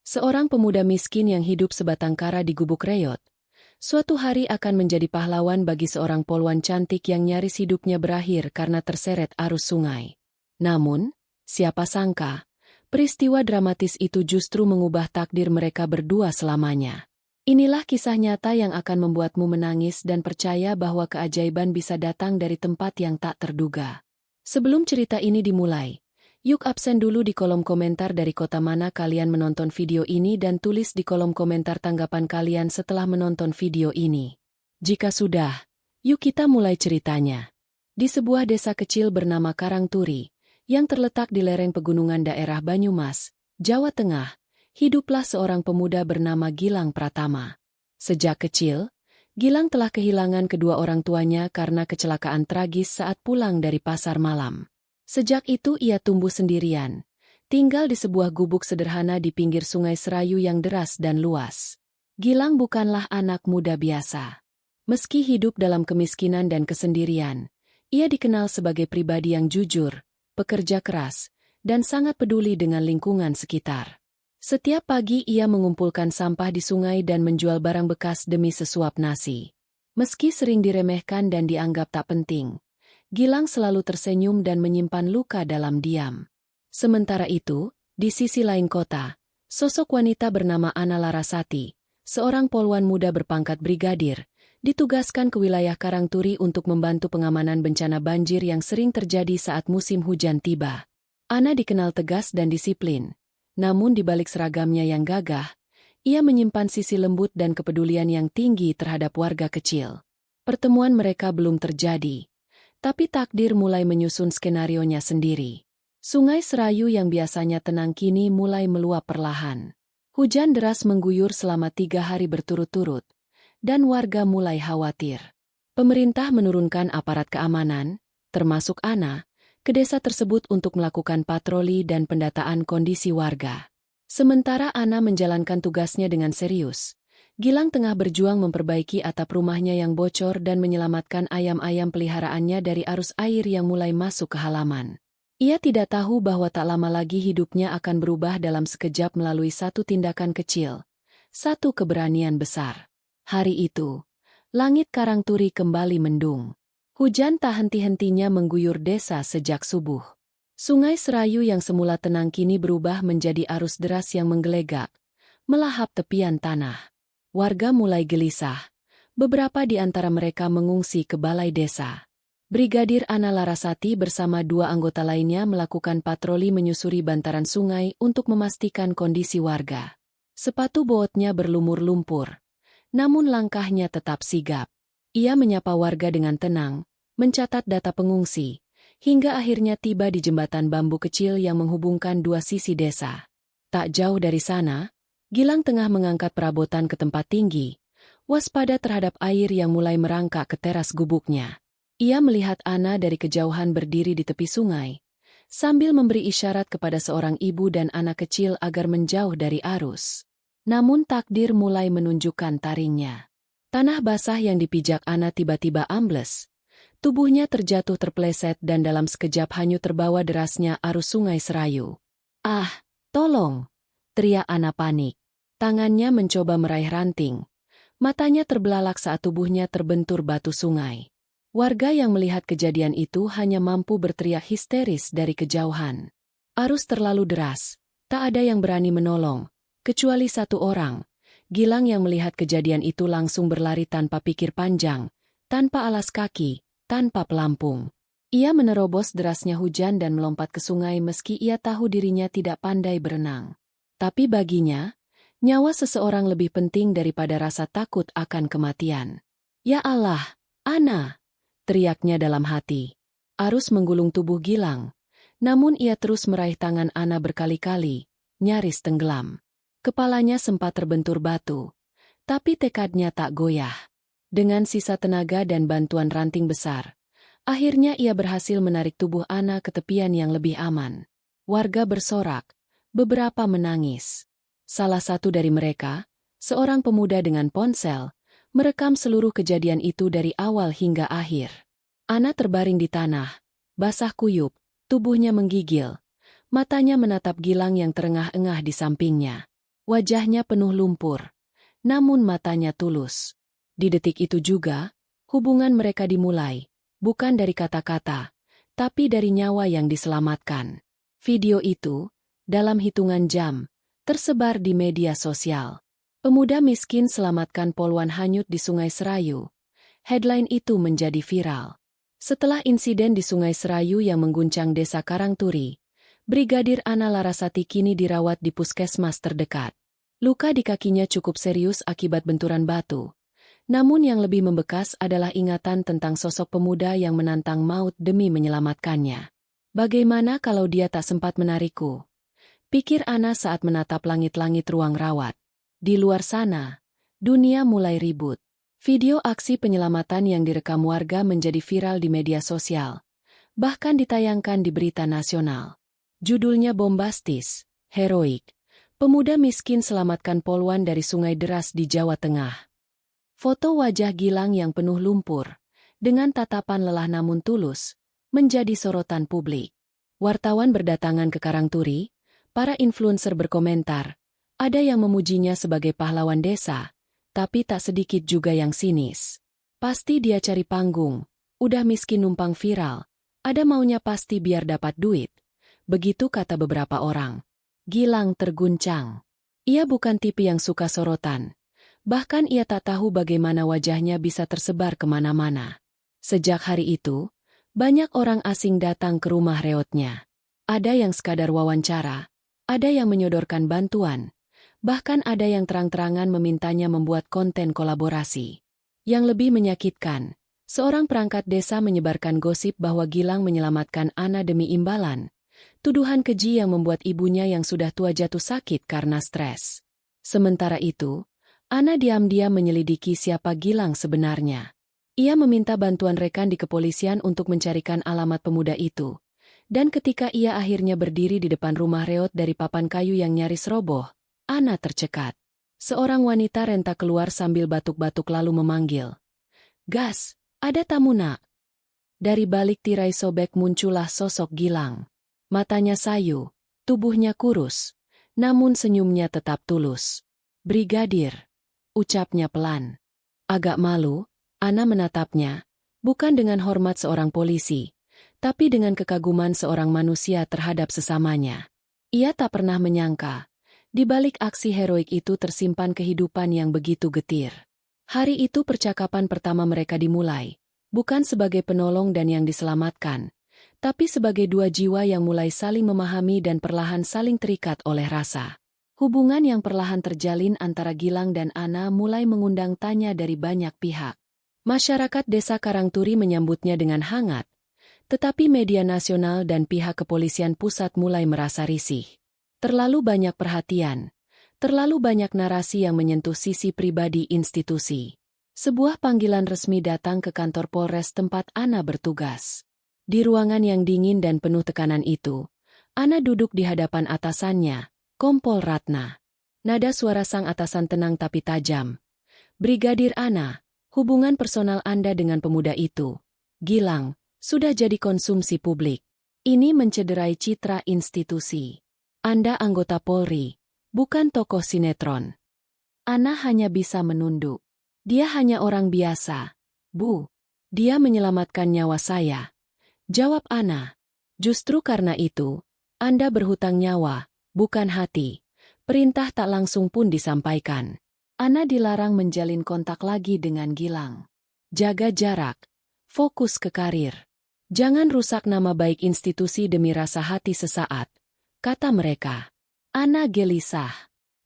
Seorang pemuda miskin yang hidup sebatang kara di gubuk reot, suatu hari akan menjadi pahlawan bagi seorang polwan cantik yang nyaris hidupnya berakhir karena terseret arus sungai. Namun, siapa sangka, peristiwa dramatis itu justru mengubah takdir mereka berdua selamanya. Inilah kisah nyata yang akan membuatmu menangis dan percaya bahwa keajaiban bisa datang dari tempat yang tak terduga. Sebelum cerita ini dimulai, yuk absen dulu di kolom komentar dari kota mana kalian menonton video ini dan tulis di kolom komentar tanggapan kalian setelah menonton video ini. Jika sudah, yuk kita mulai ceritanya. Di sebuah desa kecil bernama Karangturi, yang terletak di lereng pegunungan daerah Banyumas, Jawa Tengah, hiduplah seorang pemuda bernama Gilang Pratama. Sejak kecil, Gilang telah kehilangan kedua orang tuanya karena kecelakaan tragis saat pulang dari pasar malam. Sejak itu ia tumbuh sendirian, tinggal di sebuah gubuk sederhana di pinggir sungai Serayu yang deras dan luas. Gilang bukanlah anak muda biasa. Meski hidup dalam kemiskinan dan kesendirian, ia dikenal sebagai pribadi yang jujur, pekerja keras, dan sangat peduli dengan lingkungan sekitar. Setiap pagi ia mengumpulkan sampah di sungai dan menjual barang bekas demi sesuap nasi. Meski sering diremehkan dan dianggap tak penting, Gilang selalu tersenyum dan menyimpan luka dalam diam. Sementara itu, di sisi lain kota, sosok wanita bernama Ana Larasati, seorang polwan muda berpangkat brigadir, ditugaskan ke wilayah Karangturi untuk membantu pengamanan bencana banjir yang sering terjadi saat musim hujan tiba. Ana dikenal tegas dan disiplin, namun di balik seragamnya yang gagah, ia menyimpan sisi lembut dan kepedulian yang tinggi terhadap warga kecil. Pertemuan mereka belum terjadi, tapi takdir mulai menyusun skenarionya sendiri. Sungai Serayu yang biasanya tenang kini mulai meluap perlahan. Hujan deras mengguyur selama 3 hari berturut-turut, dan warga mulai khawatir. Pemerintah menurunkan aparat keamanan, termasuk Ana, ke desa tersebut untuk melakukan patroli dan pendataan kondisi warga. Sementara Ana menjalankan tugasnya dengan serius, Gilang tengah berjuang memperbaiki atap rumahnya yang bocor dan menyelamatkan ayam-ayam peliharaannya dari arus air yang mulai masuk ke halaman. Ia tidak tahu bahwa tak lama lagi hidupnya akan berubah dalam sekejap melalui satu tindakan kecil, satu keberanian besar. Hari itu, langit Karangturi kembali mendung. Hujan tak henti-hentinya mengguyur desa sejak subuh. Sungai Serayu yang semula tenang kini berubah menjadi arus deras yang menggelegak, melahap tepian tanah. Warga mulai gelisah. Beberapa di antara mereka mengungsi ke balai desa. Brigadir Ana Larasati bersama 2 anggota lainnya melakukan patroli menyusuri bantaran sungai untuk memastikan kondisi warga. Sepatu botnya berlumur lumpur, namun langkahnya tetap sigap. Ia menyapa warga dengan tenang, mencatat data pengungsi, hingga akhirnya tiba di jembatan bambu kecil yang menghubungkan 2 sisi desa. Tak jauh dari sana, Gilang tengah mengangkat perabotan ke tempat tinggi, waspada terhadap air yang mulai merangkak ke teras gubuknya. Ia melihat Ana dari kejauhan berdiri di tepi sungai, sambil memberi isyarat kepada seorang ibu dan anak kecil agar menjauh dari arus. Namun takdir mulai menunjukkan taringnya. Tanah basah yang dipijak Ana tiba-tiba ambles. Tubuhnya terjatuh terpeleset dan dalam sekejap hanyut terbawa derasnya arus sungai Serayu. "Ah, tolong!" teriak Ana panik. Tangannya mencoba meraih ranting. Matanya terbelalak saat tubuhnya terbentur batu sungai. Warga yang melihat kejadian itu hanya mampu berteriak histeris dari kejauhan. Arus terlalu deras, tak ada yang berani menolong, kecuali 1 orang. Gilang yang melihat kejadian itu langsung berlari tanpa pikir panjang, tanpa alas kaki, tanpa pelampung. Ia menerobos derasnya hujan dan melompat ke sungai meski ia tahu dirinya tidak pandai berenang. Tapi baginya, nyawa seseorang lebih penting daripada rasa takut akan kematian. "Ya Allah, Ana!" teriaknya dalam hati. Arus menggulung tubuh Gilang, namun ia terus meraih tangan Ana berkali-kali, nyaris tenggelam. Kepalanya sempat terbentur batu, tapi tekadnya tak goyah. Dengan sisa tenaga dan bantuan ranting besar, akhirnya ia berhasil menarik tubuh Ana ke tepian yang lebih aman. Warga bersorak, beberapa menangis. Salah satu dari mereka, seorang pemuda dengan ponsel, merekam seluruh kejadian itu dari awal hingga akhir. Ana terbaring di tanah, basah kuyup, tubuhnya menggigil, matanya menatap Gilang yang terengah-engah di sampingnya. Wajahnya penuh lumpur, namun matanya tulus. Di detik itu juga, hubungan mereka dimulai, bukan dari kata-kata, tapi dari nyawa yang diselamatkan. Video itu, dalam hitungan jam, tersebar di media sosial. Pemuda miskin selamatkan poluan hanyut di Sungai Serayu. Headline itu menjadi viral. Setelah insiden di Sungai Serayu yang mengguncang desa Karangturi, Brigadir Ana Larasati kini dirawat di puskesmas terdekat. Luka di kakinya cukup serius akibat benturan batu. Namun yang lebih membekas adalah ingatan tentang sosok pemuda yang menantang maut demi menyelamatkannya. Bagaimana kalau dia tak sempat menarikku? Pikir Ana saat menatap langit-langit ruang rawat. Di luar sana, dunia mulai ribut. Video aksi penyelamatan yang direkam warga menjadi viral di media sosial. Bahkan ditayangkan di berita nasional. Judulnya bombastis, heroik. Pemuda miskin selamatkan poluan dari sungai deras di Jawa Tengah. Foto wajah Gilang yang penuh lumpur, dengan tatapan lelah namun tulus, menjadi sorotan publik. Wartawan berdatangan ke Karangturi, para influencer berkomentar, ada yang memujinya sebagai pahlawan desa, tapi tak sedikit juga yang sinis. Pasti dia cari panggung, udah miskin numpang viral, ada maunya pasti biar dapat duit. Begitu kata beberapa orang. Gilang terguncang. Ia bukan tipe yang suka sorotan. Bahkan ia tak tahu bagaimana wajahnya bisa tersebar kemana-mana. Sejak hari itu, banyak orang asing datang ke rumah reotnya. Ada yang sekadar wawancara, ada yang menyodorkan bantuan, bahkan ada yang terang-terangan memintanya membuat konten kolaborasi. Yang lebih menyakitkan, seorang perangkat desa menyebarkan gosip bahwa Gilang menyelamatkan Ana demi imbalan. Tuduhan keji yang membuat ibunya yang sudah tua jatuh sakit karena stres. Sementara itu, Ana diam-diam menyelidiki siapa Gilang sebenarnya. Ia meminta bantuan rekan di kepolisian untuk mencarikan alamat pemuda itu. Dan ketika ia akhirnya berdiri di depan rumah reot dari papan kayu yang nyaris roboh, Ana tercekat. Seorang wanita renta keluar sambil batuk-batuk lalu memanggil. "Gas, ada tamu nak." Dari balik tirai sobek muncullah sosok Gilang. Matanya sayu, tubuhnya kurus, namun senyumnya tetap tulus. "Brigadir," ucapnya pelan. Agak malu, Ana menatapnya, bukan dengan hormat seorang polisi, tapi dengan kekaguman seorang manusia terhadap sesamanya. Ia tak pernah menyangka, di balik aksi heroik itu tersimpan kehidupan yang begitu getir. Hari itu percakapan pertama mereka dimulai, bukan sebagai penolong dan yang diselamatkan, tapi sebagai dua jiwa yang mulai saling memahami dan perlahan saling terikat oleh rasa. Hubungan yang perlahan terjalin antara Gilang dan Ana mulai mengundang tanya dari banyak pihak. Masyarakat desa Karangturi menyambutnya dengan hangat, tetapi media nasional dan pihak kepolisian pusat mulai merasa risih. Terlalu banyak perhatian, terlalu banyak narasi yang menyentuh sisi pribadi institusi. Sebuah panggilan resmi datang ke kantor Polres tempat Ana bertugas. Di ruangan yang dingin dan penuh tekanan itu, Ana duduk di hadapan atasannya, Kompol Ratna. Nada suara sang atasan tenang tapi tajam. "Brigadir Ana, hubungan personal Anda dengan pemuda itu, Gilang, sudah jadi konsumsi publik. Ini mencederai citra institusi. Anda anggota Polri, bukan tokoh sinetron." Ana hanya bisa menunduk. "Dia hanya orang biasa, Bu. Dia menyelamatkan nyawa saya," jawab Ana. "Justru karena itu, Anda berhutang nyawa, bukan hati." Perintah tak langsung pun disampaikan. Ana dilarang menjalin kontak lagi dengan Gilang. Jaga jarak, fokus ke karir. Jangan rusak nama baik institusi demi rasa hati sesaat, kata mereka. Ana gelisah.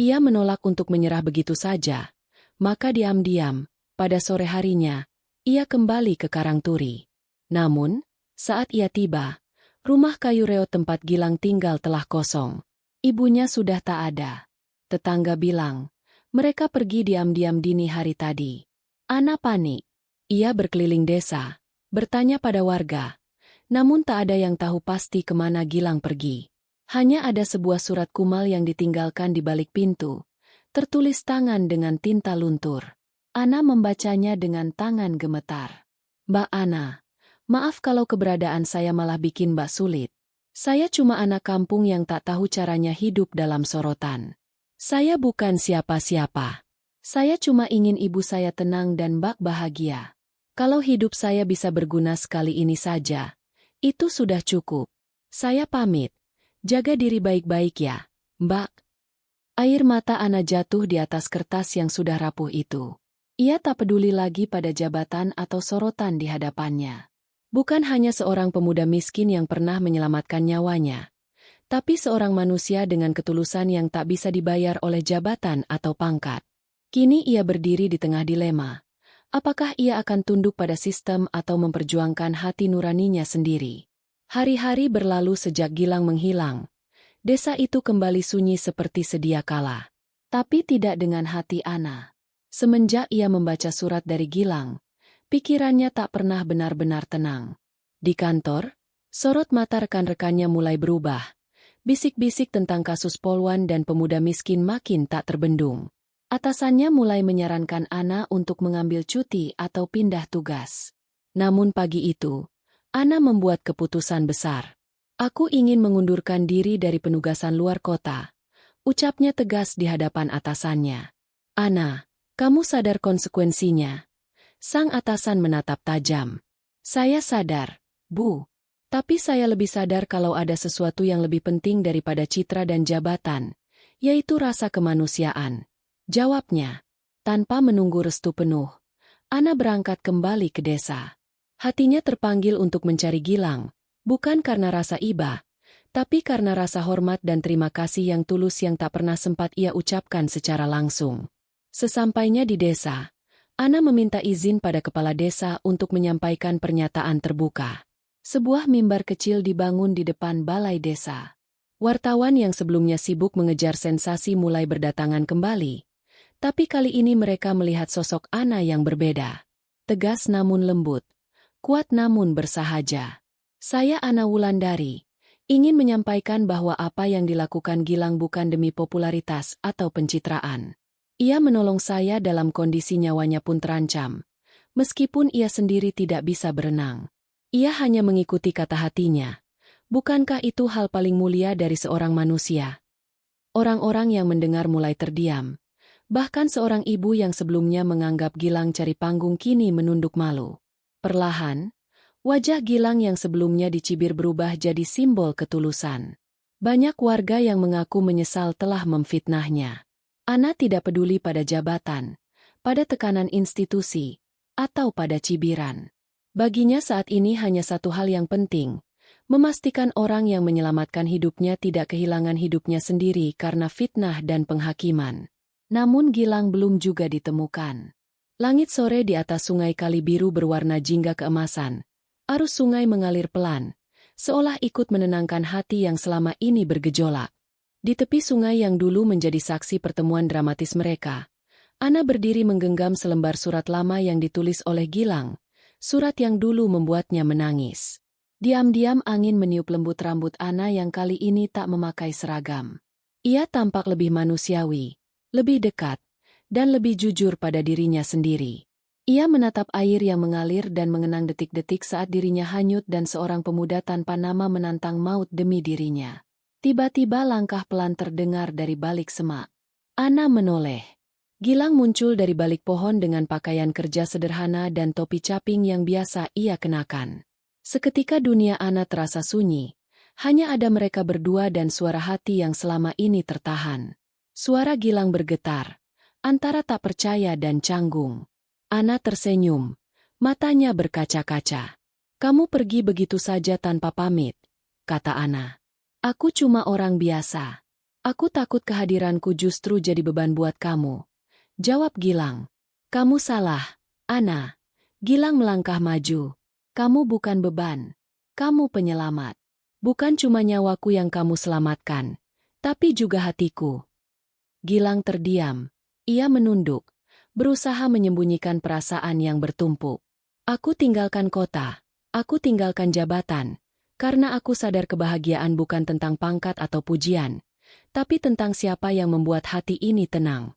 Ia menolak untuk menyerah begitu saja. Maka diam-diam, pada sore harinya, ia kembali ke Karangturi. Namun, saat ia tiba, rumah kayu reot tempat Gilang tinggal telah kosong. Ibunya sudah tak ada. Tetangga bilang, mereka pergi diam-diam dini hari tadi. Ana panik. Ia berkeliling desa, bertanya pada warga. Namun tak ada yang tahu pasti kemana Gilang pergi. Hanya ada sebuah surat kumal yang ditinggalkan di balik pintu, tertulis tangan dengan tinta luntur. Ana membacanya dengan tangan gemetar. "Mbak Ana, maaf kalau keberadaan saya malah bikin Mbak sulit. Saya cuma anak kampung yang tak tahu caranya hidup dalam sorotan. Saya bukan siapa-siapa. Saya cuma ingin ibu saya tenang dan Mbak bahagia. Kalau hidup saya bisa berguna sekali ini saja, itu sudah cukup. Saya pamit. Jaga diri baik-baik ya, Mbak. Air mata Ana jatuh di atas kertas yang sudah rapuh itu. Ia tak peduli lagi pada jabatan atau sorotan di hadapannya. Bukan hanya seorang pemuda miskin yang pernah menyelamatkan nyawanya, tapi seorang manusia dengan ketulusan yang tak bisa dibayar oleh jabatan atau pangkat. Kini ia berdiri di tengah dilema. Apakah ia akan tunduk pada sistem atau memperjuangkan hati nuraninya sendiri? Hari-hari berlalu sejak Gilang menghilang. Desa itu kembali sunyi seperti sedia kala. Tapi tidak dengan hati Ana. Semenjak ia membaca surat dari Gilang, pikirannya tak pernah benar-benar tenang. Di kantor, sorot mata rekan-rekannya mulai berubah. Bisik-bisik tentang kasus Polwan dan pemuda miskin makin tak terbendung. Atasannya mulai menyarankan Ana untuk mengambil cuti atau pindah tugas. Namun pagi itu, Ana membuat keputusan besar. Aku ingin mengundurkan diri dari penugasan luar kota. Ucapnya tegas di hadapan atasannya. Ana, kamu sadar konsekuensinya? Sang atasan menatap tajam. Saya sadar, Bu. Tapi saya lebih sadar kalau ada sesuatu yang lebih penting daripada citra dan jabatan, yaitu rasa kemanusiaan. Jawabnya. Tanpa menunggu restu penuh, Ana berangkat kembali ke desa. Hatinya terpanggil untuk mencari Gilang, bukan karena rasa iba, tapi karena rasa hormat dan terima kasih yang tulus yang tak pernah sempat ia ucapkan secara langsung. Sesampainya di desa, Ana meminta izin pada kepala desa untuk menyampaikan pernyataan terbuka. Sebuah mimbar kecil dibangun di depan balai desa. Wartawan yang sebelumnya sibuk mengejar sensasi mulai berdatangan kembali. Tapi kali ini mereka melihat sosok Ana yang berbeda. Tegas namun lembut. Kuat namun bersahaja. Saya Ana Wulandari. Ingin menyampaikan bahwa apa yang dilakukan Gilang bukan demi popularitas atau pencitraan. Ia menolong saya dalam kondisi nyawanya pun terancam. Meskipun ia sendiri tidak bisa berenang. Ia hanya mengikuti kata hatinya. Bukankah itu hal paling mulia dari seorang manusia? Orang-orang yang mendengar mulai terdiam. Bahkan seorang ibu yang sebelumnya menganggap Gilang cari panggung kini menunduk malu. Perlahan, wajah Gilang yang sebelumnya dicibir berubah jadi simbol ketulusan. Banyak warga yang mengaku menyesal telah memfitnahnya. Ana tidak peduli pada jabatan, pada tekanan institusi, atau pada cibiran. Baginya saat ini hanya satu hal yang penting, memastikan orang yang menyelamatkan hidupnya tidak kehilangan hidupnya sendiri karena fitnah dan penghakiman. Namun Gilang belum juga ditemukan. Langit sore di atas sungai Kali Biru berwarna jingga keemasan. Arus sungai mengalir pelan, seolah ikut menenangkan hati yang selama ini bergejolak. Di tepi sungai yang dulu menjadi saksi pertemuan dramatis mereka, Ana berdiri menggenggam selembar surat lama yang ditulis oleh Gilang, surat yang dulu membuatnya menangis. Diam-diam angin meniup lembut rambut Ana yang kali ini tak memakai seragam. Ia tampak lebih manusiawi, lebih dekat, dan lebih jujur pada dirinya sendiri. Ia menatap air yang mengalir dan mengenang detik-detik saat dirinya hanyut dan seorang pemuda tanpa nama menantang maut demi dirinya. Tiba-tiba langkah pelan terdengar dari balik semak. Ana menoleh. Gilang muncul dari balik pohon dengan pakaian kerja sederhana dan topi caping yang biasa ia kenakan. Seketika dunia Ana terasa sunyi. Hanya ada mereka berdua dan suara hati yang selama ini tertahan. Suara Gilang bergetar, antara tak percaya dan canggung. Ana tersenyum, matanya berkaca-kaca. Kamu pergi begitu saja tanpa pamit, kata Ana. Aku cuma orang biasa. Aku takut kehadiranku justru jadi beban buat kamu. Jawab Gilang. Kamu salah, Ana. Gilang melangkah maju. Kamu bukan beban. Kamu penyelamat. Bukan cuma nyawaku yang kamu selamatkan, tapi juga hatiku. Gilang terdiam. Ia menunduk, berusaha menyembunyikan perasaan yang bertumpuk. Aku tinggalkan kota. Aku tinggalkan jabatan. Karena aku sadar kebahagiaan bukan tentang pangkat atau pujian, tapi tentang siapa yang membuat hati ini tenang.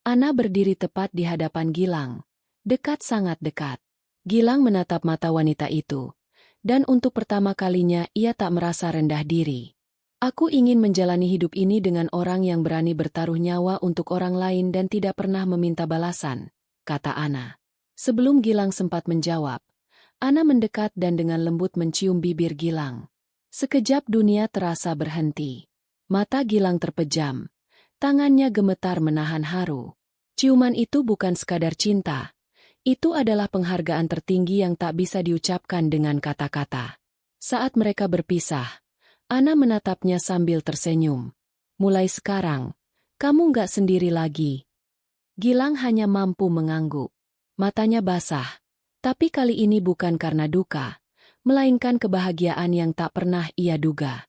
Ana berdiri tepat di hadapan Gilang. Dekat sangat dekat. Gilang menatap mata wanita itu. Dan untuk pertama kalinya ia tak merasa rendah diri. Aku ingin menjalani hidup ini dengan orang yang berani bertaruh nyawa untuk orang lain dan tidak pernah meminta balasan, kata Ana. Sebelum Gilang sempat menjawab, Ana mendekat dan dengan lembut mencium bibir Gilang. Sekejap dunia terasa berhenti. Mata Gilang terpejam. Tangannya gemetar menahan haru. Ciuman itu bukan sekadar cinta. Itu adalah penghargaan tertinggi yang tak bisa diucapkan dengan kata-kata. Saat mereka berpisah, Ana menatapnya sambil tersenyum. Mulai sekarang, kamu nggak sendiri lagi. Gilang hanya mampu mengangguk. Matanya basah. Tapi kali ini bukan karena duka, melainkan kebahagiaan yang tak pernah ia duga.